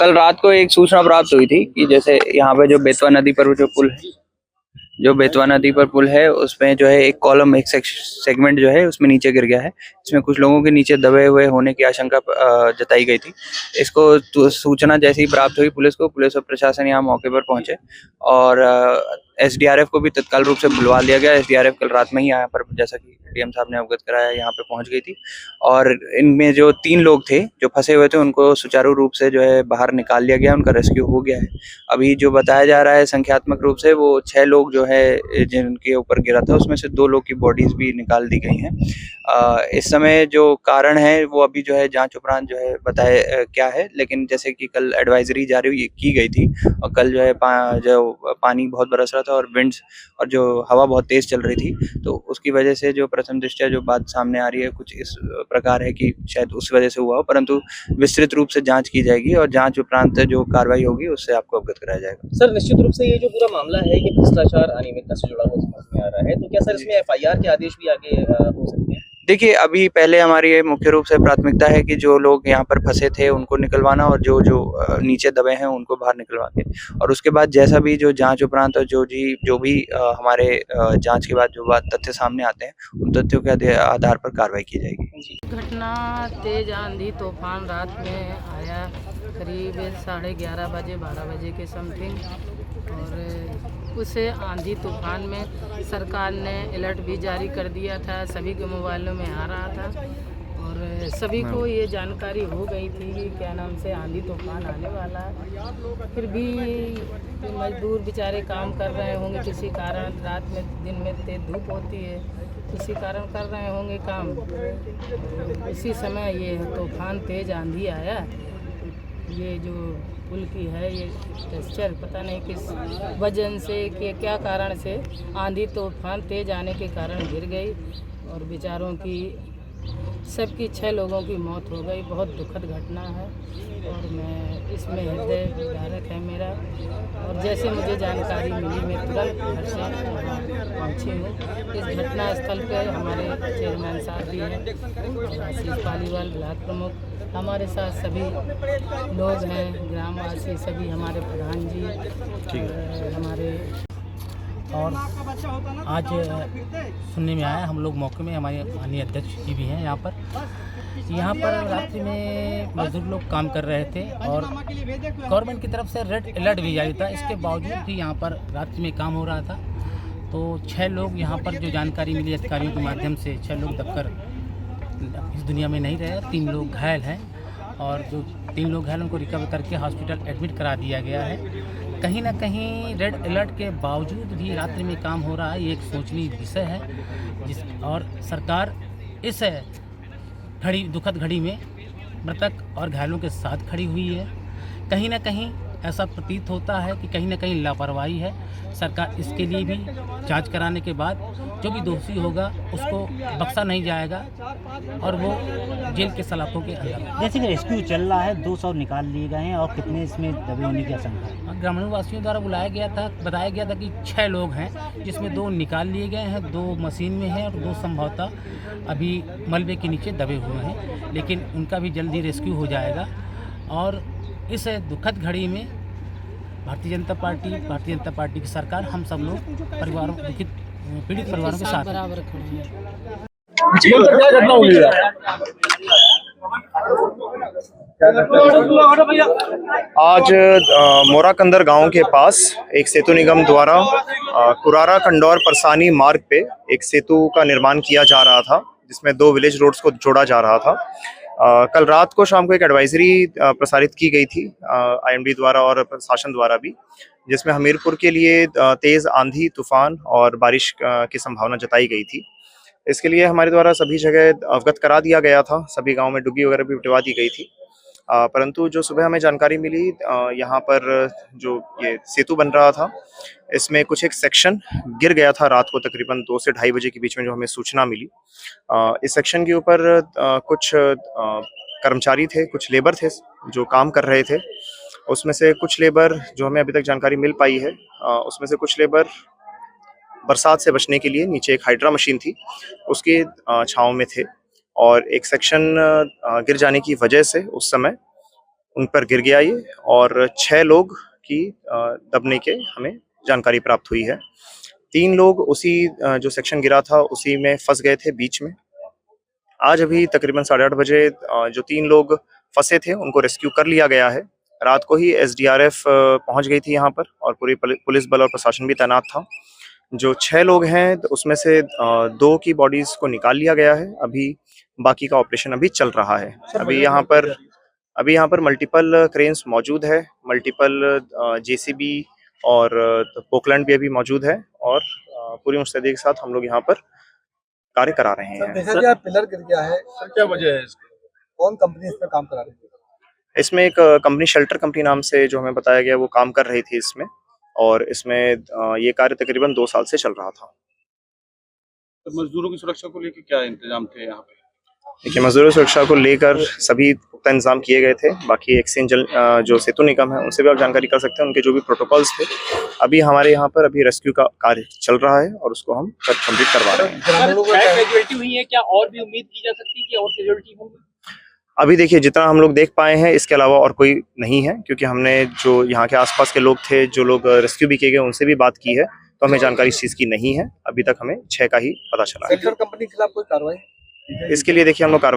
कल रात को एक सूचना प्राप्त हुई थी कि जैसे यहाँ पे जो बेतवा नदी पर जो पुल है, उसमें जो है एक कॉलम, एक सेगमेंट जो है उसमें नीचे गिर गया है। इसमें कुछ लोगों के नीचे दबे हुए होने की आशंका जताई गई थी। इसको सूचना जैसे ही प्राप्त हुई पुलिस और प्रशासन यहाँ मौके पर पहुंचे और एसडीआरएफ को भी तत्काल रूप से बुलवा लिया गया। एसडीआरएफ कल रात में ही यहाँ पर, जैसा कि डीएम साहब ने अवगत कराया, यहाँ पे पहुंच गई थी और इनमें जो 3 लोग थे जो फंसे हुए थे उनको सुचारू रूप से जो है बाहर निकाल लिया गया, उनका रेस्क्यू हो गया है। अभी जो बताया जा रहा है संख्यात्मक रूप से वो 6 लोग जो है जिनके ऊपर गिरा था उसमें से 2 लोग की बॉडीज भी निकाल दी गई हैं। इस समय जो कारण है वो अभी जो है जांच उपरांत जो है बताए क्या है, लेकिन जैसे कि कल एडवाइजरी जारी की गई थी और कल जो है जो पानी बहुत बरस रहा था और विंड्स और जो हवा बहुत तेज चल रही थी, तो उसकी वजह से जो प्रथम दृष्टया जो बात सामने आ रही है कुछ इस प्रकार है कि शायद उस वजह से हुआ हो, परंतु विस्तृत रूप से जांच की जाएगी और जांच उपरांत जो कार्रवाई होगी उससे आपको अवगत कराया जाएगा। सर, निश्चित रूप से ये जो पूरा मामला है ये भ्रष्टाचार अनियमितता से जुड़ा हुआ समझ में आ रहा है, तो क्या सर इसमें एफआईआर के आदेश भी आगे हो सकते हैं? देखिए, अभी पहले हमारी ये मुख्य रूप से प्राथमिकता है कि जो लोग यहाँ पर फंसे थे उनको निकलवाना और जो नीचे दबे हैं उनको बाहर निकलवा के, और उसके बाद जैसा भी जो जांच उपरांत और जो भी हमारे जांच के बाद जो बात तथ्य सामने आते हैं उन तथ्यों के आधार पर कार्रवाई की जाएगी। घटना तेज आंधी तूफान रात में आया, करीब 11:30 बजे 12 बजे के समथिंग, और उस आंधी तूफान में सरकार ने अलर्ट भी जारी कर दिया था, सभी के मोबाइलों में आ रहा था और सभी को ये जानकारी हो गई थी कि क्या नाम से आंधी तूफान आने वाला है। फिर भी मजदूर बेचारे काम कर रहे होंगे, किसी कारण रात में दिन में तेज धूप होती है, किसी कारण कर रहे होंगे काम। इसी समय ये तूफान तेज आंधी आया, ये जो पुल की है ये टेक्सचर पता नहीं किस वजह से कि क्या कारण से आंधी तूफान तेज आने के कारण गिर गई और बेचारों की सबकी 6 लोगों की मौत हो गई। बहुत दुखद घटना है और मैं इसमें हृदय विदारक है मेरा, और जैसे मुझे जानकारी मिली मैं तुरंत घर से पहुँची हूँ। इस घटना स्थल पर हमारे चेयरमैन साहब भी हैं, आशीष पालीवाल ब्लॉक प्रमुख, हमारे साथ सभी लोग हैं, ग्रामवासी सभी, हमारे प्रधान जी हमारे। और आज सुनने में आया, हम लोग मौके में, हमारे माननीय अध्यक्ष जी भी हैं यहाँ पर रात्रि में मजदूर लोग काम कर रहे थे और गवर्नमेंट की तरफ से रेड अलर्ट भी जारी था। इसके बावजूद भी यहाँ पर रात्रि में काम हो रहा था, तो 6 लोग यहाँ पर जो जानकारी मिली अधिकारियों के माध्यम से, 6 लोग दबकर इस दुनिया में नहीं रहे, 3 लोग घायल हैं और जो 3 लोग घायल उनको रिकवर करके हॉस्पिटल एडमिट करा दिया गया है। कहीं ना कहीं रेड अलर्ट के बावजूद भी रात्रि में काम हो रहा है, ये एक सोचनीय विषय है और सरकार इस दुखद घड़ी में मृतक और घायलों के साथ खड़ी हुई है। कहीं ना कहीं ऐसा प्रतीत होता है कि कहीं ना कहीं लापरवाही है। सरकार इसके लिए भी जांच कराने के बाद जो भी दोषी होगा उसको बख्शा नहीं जाएगा और वो जेल के सलाखों के अंदर। जैसे कि रेस्क्यू चल रहा है, 200 निकाल लिए गए हैं और कितने इसमें दबे होने की आशंका है? ग्रामीण वासियों द्वारा बताया गया था कि 6 लोग हैं, जिसमें 2 निकाल लिए गए हैं, 2 मशीन में हैं और 2 संभवतः अभी मलबे के नीचे दबे हुए हैं, लेकिन उनका भी जल्दी रेस्क्यू हो जाएगा। और इस दुखद घड़ी में भारतीय जनता पार्टी की सरकार, हम सब लोग परिवारों पीड़ित परिवारों के साथ बराबर खड़े हैं। आज मोराकंदर गांव के पास एक सेतु निगम द्वारा कुरारा कंडौर परसानी मार्ग पे एक सेतु का निर्माण किया जा रहा था, जिसमें 2 विलेज रोड्स को जोड़ा जा रहा था। कल रात को शाम को एक एडवाइजरी प्रसारित की गई थी आईएमडी द्वारा और प्रशासन द्वारा भी, जिसमें हमीरपुर के लिए तेज आंधी तूफान और बारिश की संभावना जताई गई थी। इसके लिए हमारे द्वारा सभी जगह अवगत करा दिया गया था, सभी गांव में डुग्गी वगैरह भी पिटवा दी गई थी। परंतु जो सुबह हमें जानकारी मिली, यहाँ पर जो ये सेतु बन रहा था इसमें कुछ एक सेक्शन गिर गया था रात को तकरीबन 2 से 2:30 बजे के बीच में, जो हमें सूचना मिली। इस सेक्शन के ऊपर कुछ कर्मचारी थे, कुछ लेबर थे जो काम कर रहे थे। उसमें से कुछ लेबर, जो हमें अभी तक जानकारी मिल पाई है, उसमें से कुछ लेबर बरसात से बचने के लिए नीचे एक हाइड्रा मशीन थी उसके छांव में थे और एक सेक्शन गिर जाने की वजह से उस समय उन पर गिर गया ये, और 6 लोग की दबने के हमें जानकारी प्राप्त हुई है। 3 लोग उसी जो सेक्शन गिरा था उसी में फंस गए थे बीच में। आज अभी तकरीबन 8:30 बजे जो 3 लोग फंसे थे उनको रेस्क्यू कर लिया गया है। रात को ही SDRF पहुंच गई थी यहाँ पर, और पूरी पुलिस बल और प्रशासन भी तैनात था। जो 6 लोग हैं उसमें से 2 की बॉडीज को निकाल लिया गया है। अभी बाकी का ऑपरेशन अभी चल रहा है। अभी यहाँ पर मल्टीपल क्रेन्स मौजूद है, मल्टीपल JCB और पोकलैंड भी अभी मौजूद है, और पूरी मुस्तैदी के साथ हम लोग यहाँ पर कार्य करा रहे हैं। देखा गया पिलर गिर गया है सर, क्या वजह है इसकी? कौन कंपनी इस पे काम करा रही है? इसमें एक कंपनी शेल्टर कंपनी नाम से जो हमें बताया गया वो काम कर रही थी इसमें, और इसमें ये कार्य तकरीबन 2 साल से चल रहा था। तो मजदूरों की सुरक्षा को लेकर क्या इंतजाम थे यहाँ पे? देखिए, मजदूरों की सुरक्षा को लेकर सभी पुख्ता इंतजाम किए गए थे। बाकी एक्सचेंज जो सेतु निगम है उनसे भी आप जानकारी कर सकते हैं, उनके जो भी प्रोटोकॉल्स थे। अभी हमारे यहाँ पर अभी रेस्क्यू का कार्य चल रहा है और उसको हम कंप्लीट करवा रहे हैं। हुई है, क्या और भी उम्मीद की जा सकती है कि और कैजुअल्टी होंगी? अभी देखिए, जितना हम लोग देख पाए हैं इसके अलावा और कोई नहीं है, क्योंकि हमने जो यहाँ के आसपास के लोग थे, जो लोग रेस्क्यू भी किए गए, उनसे भी बात की है, तो हमें जानकारी इस चीज़ की नहीं है। अभी तक हमें 6 का ही पता चला है। कंपनी के खिलाफ कोई कार्रवाई? इसके लिए देखिए हम लोग कार्रवाई